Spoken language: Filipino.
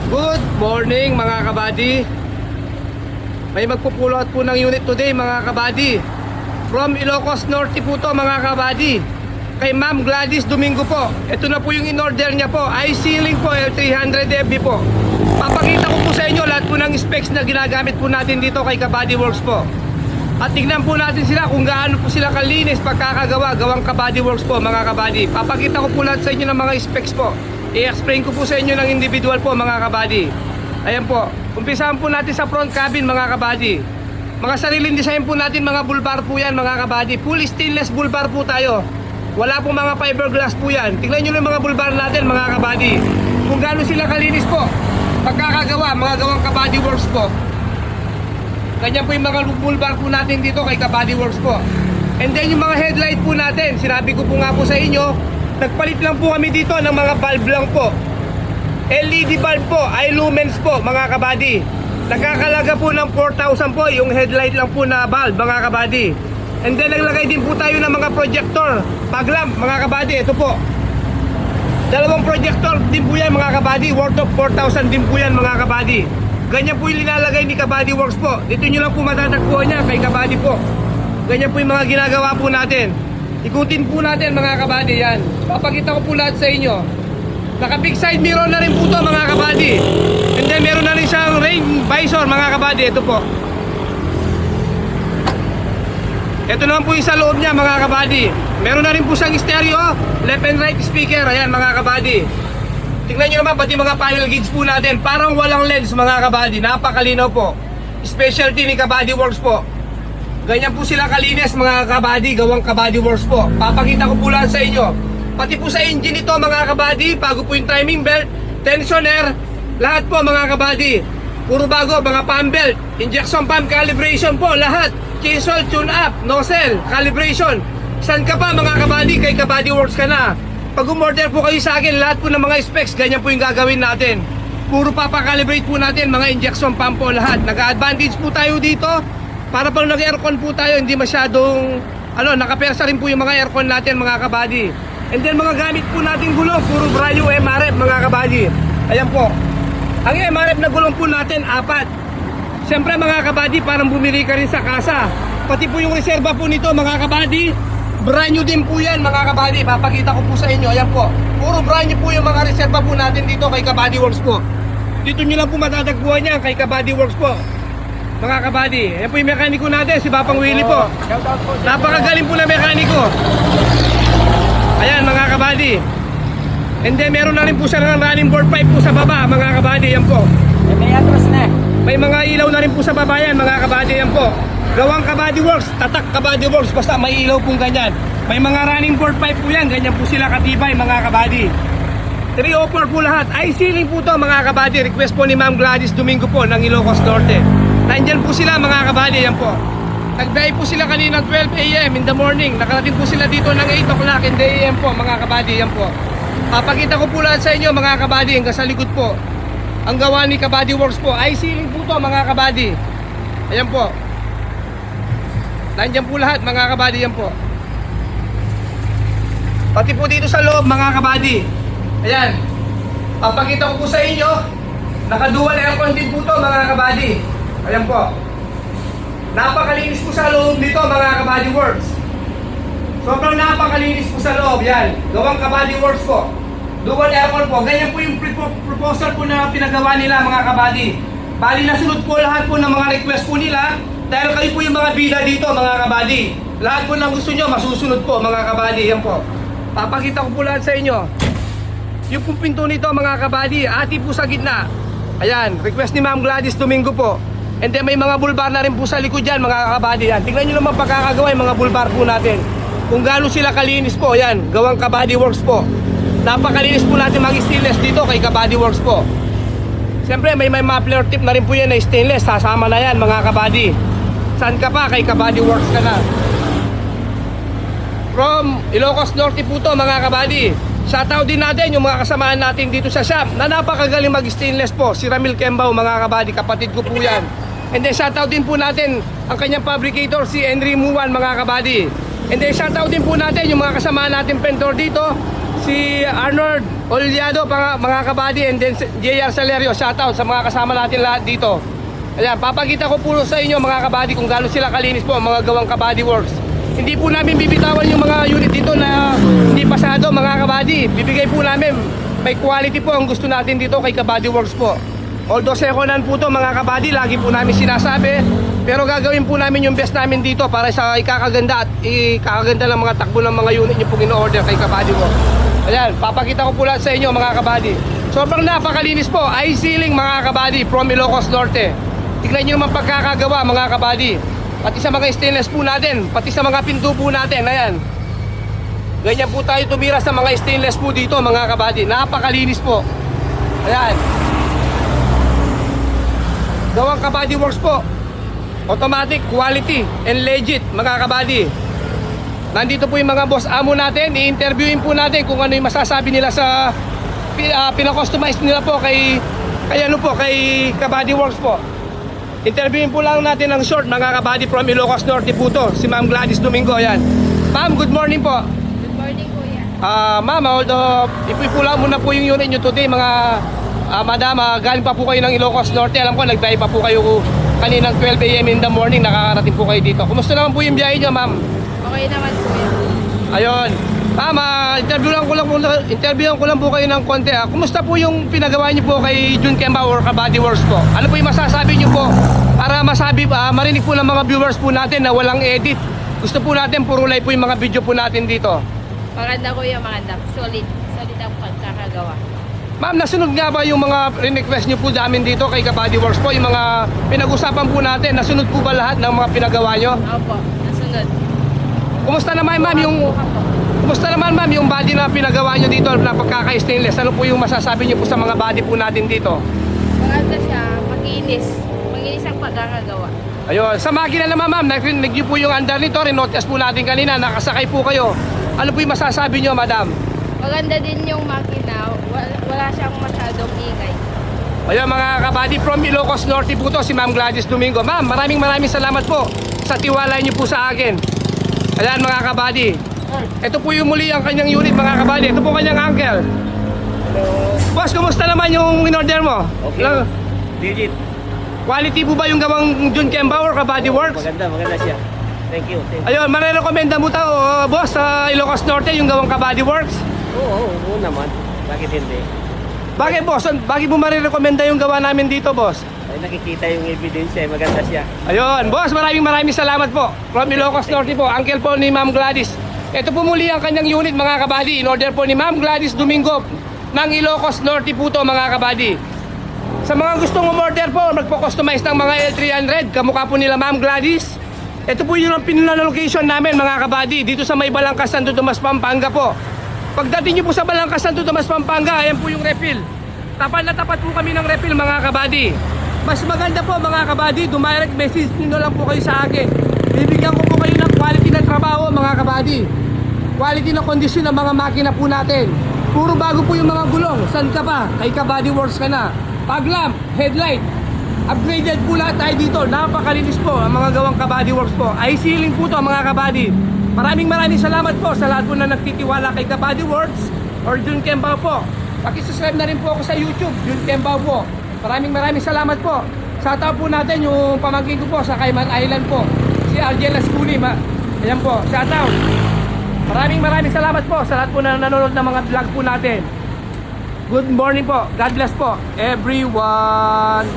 Good morning mga kabady. May magpupulot po ng unit today mga kabady. From Ilocos Norte po to mga kabady. Kay Ma'am Gladys Domingo po. Ito na po yung in-order niya po. I-sealing po, L300 FB po. Papakita ko po sa inyo lahat po ng specs na ginagamit po natin dito kay Kabady Works po. At tignan po natin sila kung gaano po sila kalinis pagkakagawa, gawang Kabady Works po mga kabady. Papakita ko po lahat sa inyo ng mga specs po. I-explain ko po sa inyo ng individual po mga kabady. Ayan po, umpisahan po natin sa front cabin mga kabady. Mga sariling design po natin, mga bulbar po yan mga kabady. Full stainless bulbar po tayo. Wala po mga fiberglass po yan. Tingnan nyo yung mga bulbar natin mga kabady. Kung gaano sila kalinis po pagkakagawa, mga gawang Kabady Works po. Ganyan po yung mga bulbar po natin dito kay Kabady Works po. And then yung mga headlight po natin, sinabi ko po nga po sa inyo, nagpalit lang po kami dito ng mga bulb lang po. LED bulb po, i-lumens po mga kabady. Nagkakalaga po ng 4,000 po yung headlight lang po na bulb mga kabady. And then naglagay din po tayo ng mga projector, paglamp mga kabady. Ito po, dalawang projector din po yan mga kabady, worth of 4,000 din po yan mga kabady. Ganyan po yung linalagay ni Kabady Works po. Dito nyo lang po matatagpuan niya kay Kabady po. Ganyan po yung mga ginagawa po natin. Ikutin po natin mga kabady yan. Papakita ko po lahat sa inyo. Naka big side mirror na rin po to mga kabady. And then meron na rin siyang rain visor mga kabady. Ito po. Ito naman po yung sa loob niya mga kabady. Meron na rin po siyang stereo, left and right speaker. Ayan mga kabady. Tingnan nyo naman pati mga panel gauge po natin. Parang walang lens mga kabady. Napakalinaw po. Specialty ni Kabady Works po. Ganyan po sila kalinis mga kabady, gawang Kabady Works po. Papakita ko po lahat sa inyo. Pati po sa engine ito mga kabady, bago po yung timing belt, tensioner, lahat po mga kabady. Puro bago, mga pump belt, injection pump calibration po, lahat. Chisel, tune up, nozzle, calibration. Saan ka pa mga kabady? Kay Kabady Works ka na. Pag umorder po kayo sa akin, lahat po ng mga specs, ganyan po yung gagawin natin. Puro papakalibrate po natin, mga injection pump po lahat. Nag-advantage po tayo dito. Para pag nag-aircon po tayo, hindi masyadong nakapersa rin po yung mga aircon natin mga kabady. And then mga gamit po nating gulong, puro brand new MRF mga kabady. Ayan po. Ang MRF na gulong po natin, 4. Siyempre mga kabady, parang bumili ka rin sa kasa. Pati po yung reserva po nito mga kabady, brand new din po yan mga kabady. Papakita ko po sa inyo, ayan po. Puro brand new po yung mga reserva po natin dito kay Kabady Works po. Dito nyo lang po matatagpuan yan kay Kabady Works po. Mga kabady, yan po yung mekaniko natin, si Papang Willie po. Napakagaling po na mekaniko. Ayan mga kabady. And then meron na rin po siya ng running board pipe po sa baba mga kabady, yan po. May atras na. May mga ilaw na rin po sa baba yan mga kabady, yan po. Gawang Kabady Works, tatak Kabady Works, basta may ilaw pong ganyan. May mga running board pipe po yan, ganyan po sila katibay mga kabady. 304 po lahat, i-sealing po to mga kabady. Request po ni Ma'am Gladys Domingo po ng Ilocos Norte. Nandyan po sila mga kabady, yan po. Nagbiyahe po sila kanina 12 AM in the morning. Nakarating po sila dito ng 8 o'clock in the AM po mga kabady, yan po. Papakita ko po lahat sa inyo mga kabady, hanggang sa likod po. Ang gawa ni Kabady Works po, i-sealing po to mga kabady. Ayan po. Nandyan po lahat mga kabady, yan po. Pati po dito sa loob mga kabady. Ayan. Papakita ko po sa inyo, naka-dual aircon din po to mga kabady. Ayan po. Napakalinis po sa loob nito mga Kabady Works. Sobrang napakalinis po sa loob. Yan. Gawang Kabady Works po. Dual aircon po. Ganyan po yung proposal po na pinagawa nila mga kabady. Bali nasunod po lahat po ng mga request po nila. Dahil kayo po yung mga bida dito mga kabady. Lahat po ng gusto nyo masusunod po mga kabady. Yan po. Papakita ko po lahat sa inyo. Yung pong pinto nito mga kabady, ati po sa gitna. Ayan. Request ni Ma'am Gladys Domingo po. And then may mga bulbar na rin po sa likod dyan mga kabady yan. Tingnan nyo naman pagkakagawa yung mga bulbar po natin. Kung gaano sila kalinis po, yan, gawang Kabady Works po. Napakalinis po natin mag-stainless dito kay Kabady Works po. Siyempre may muffler tip na rin po yan na stainless. Sasama na yan mga kabady. Saan ka pa? Kay Kabady Works ka na. From Ilocos Norte po to mga kabady. Shoutout din natin yung mga kasamaan natin dito sa shop na napakagaling mag-stainless po. Si Ramil Kembaw mga kabady, kapatid ko po yan. And then shoutout din po natin ang kanyang fabricator, si Henry Muwan mga kabady. And then shoutout din po natin yung mga kasama natin pentor dito, si Arnold Oliado, mga kabady, and then si JR Salerio. Shoutout sa mga kasama natin lahat dito. Ayan, papakita ko po sa inyo mga kabady kung gaano sila kalinis po ang mga gawang kabady works. Hindi po namin bibitawan yung mga unit dito na hindi pasado mga kabady. Bibigay po namin, may quality po ang gusto natin dito kay Kabady Works po. Although second hand po to mga kabady, lagi po namin sinasabi. Pero gagawin po namin yung best namin dito para sa ikakaganda at ikakaganda ng mga takbo ng mga unit nyo pong in-order kay Kabady Works. Ayan, papakita ko po lahat sa inyo mga kabady. Sobrang napakalinis po, eye sealing mga kabady from Ilocos Norte. Tignan nyo naman pagkakagawa mga kabady. Pati sa mga stainless po natin, pati sa mga pinto po natin, ayan. Ganyan po tayo tumira sa mga stainless po dito mga kabady. Napakalinis po. Ayan. Gawang Kabady Works po. Automatic, quality, and legit mga kabady. Nandito po yung mga boss amo natin. I-interviewin po natin kung ano yung masasabi nila sa pinakustomize nila po kay Kabady Works po. Interviewin po lang natin ng short mga kabady from Ilocos Norte po to. Si Ma'am Gladys Domingo, ayan. Ma'am, good morning po. Good morning, kuya. Ma'am, although ipipula muna po yung unit nyo today mga madam, galing pa po kayo ng Ilocos Norte. Alam ko, nagbiyahe pa po kayo kaninang 12 AM in the morning, nakakarating po kayo dito. Kumusta naman po yung biyahe nyo, ma'am? Okay naman, kuya. Ayun. Ma'am, interviewin ko lang po kayo ng konti. Kumusta po yung pinagawa niyo po kay Jun Kemba or Kabady Works po? Ano po yung masasabi niyo po para marinig po ng mga viewers po natin na walang edit? Gusto po natin puro live po yung mga video po natin dito. Maganda, kuya, maganda. Solid. Solid ang pagkakagawa. Ma'am, nasunod nga ba yung mga request niyo po namin dito kay Kabady Works po? Yung mga pinag-usapan po natin, nasunod po ba lahat ng mga pinagawa niyo? Opo, nasunod. Kumusta naman ma'am yung body na pinagawa nyo dito na pagkaka-stainless? Ano po yung masasabi nyo po sa mga body po natin dito? Maganda siya, makinis. Makinis ang pagkakagawa. Ayun, sa makina naman ma'am, narinig nyo po yung under nito, rinotias po natin kanina, nakasakay po kayo. Ano po yung masasabi nyo madam? Maganda din yung makina. Wala siyang masyadong ingay. Ayun mga kabady, from Ilocos Norte po to, si Ma'am Gladys Domingo. Ma'am, maraming salamat po sa tiwala nyo po sa akin. Ayan mga kabady. Ito po yung muli ang kanyang unit mga kabady. Ito po kanyang uncle. Hello. Boss, kumusta naman yung in-order mo? Okay. Legit. Quality po ba yung gawang Jun Kemba or Kabady Works? Maganda siya. Thank you. Ayun, marirekomenda mo tao, boss, sa Ilocos Norte yung gawang Kabady Works? Oo naman. Bakit hindi? Bakit boss? Bakit mo marirekomenda yung gawa namin dito, boss? Ay, nakikita yung ebidensya, maganda siya. Ayun, boss, maraming salamat po. From Ilocos Norte po, uncle po ni Ma'am Gladys. Ito po muli ang kanyang unit mga kabady. In order po ni Ma'am Gladys Domingo ng Ilocos Norte po to mga kabady. Sa mga gustong umorder po, magpo-customize ng mga L300, kamukha po nila Ma'am Gladys. Ito po yung pinaka-location namin mga kabady, dito sa may Balangkas, Santo Tomas, Pampanga po. Pagdating nyo po sa Balangkas, Santo Tomas, Pampanga, ayan po yung refill. Tapat na tapat po kami ng refill mga kabady. Mas maganda po mga kabady, dumirect message nyo lang po kayo sa akin. Bibigyan ko po kayo ng quality ng trabaho mga kabady. Quality ng kondisyon ng mga makina po natin. Puro bago po yung mga gulong. San ka pa? Kay Kabady Works ka na. Fog lamp, headlight, upgraded po lahat tayo dito. Napakalinis po ang mga gawang Kabady Works po. Eye sealing po to mga kabady. Maraming salamat po sa lahat po na nagtitiwala kay Kabady Works or Jun Kemba po. Pakisubscribe na rin po ako sa YouTube, Jun Kemba po. Maraming salamat po. Shoutout po natin yung pamangkin ko po sa Cayman Island po, si Argel Lascuni. Ayan po, shoutout. Maraming salamat po sa lahat po na nanonood ng mga vlog po natin. Good morning po. God bless po everyone.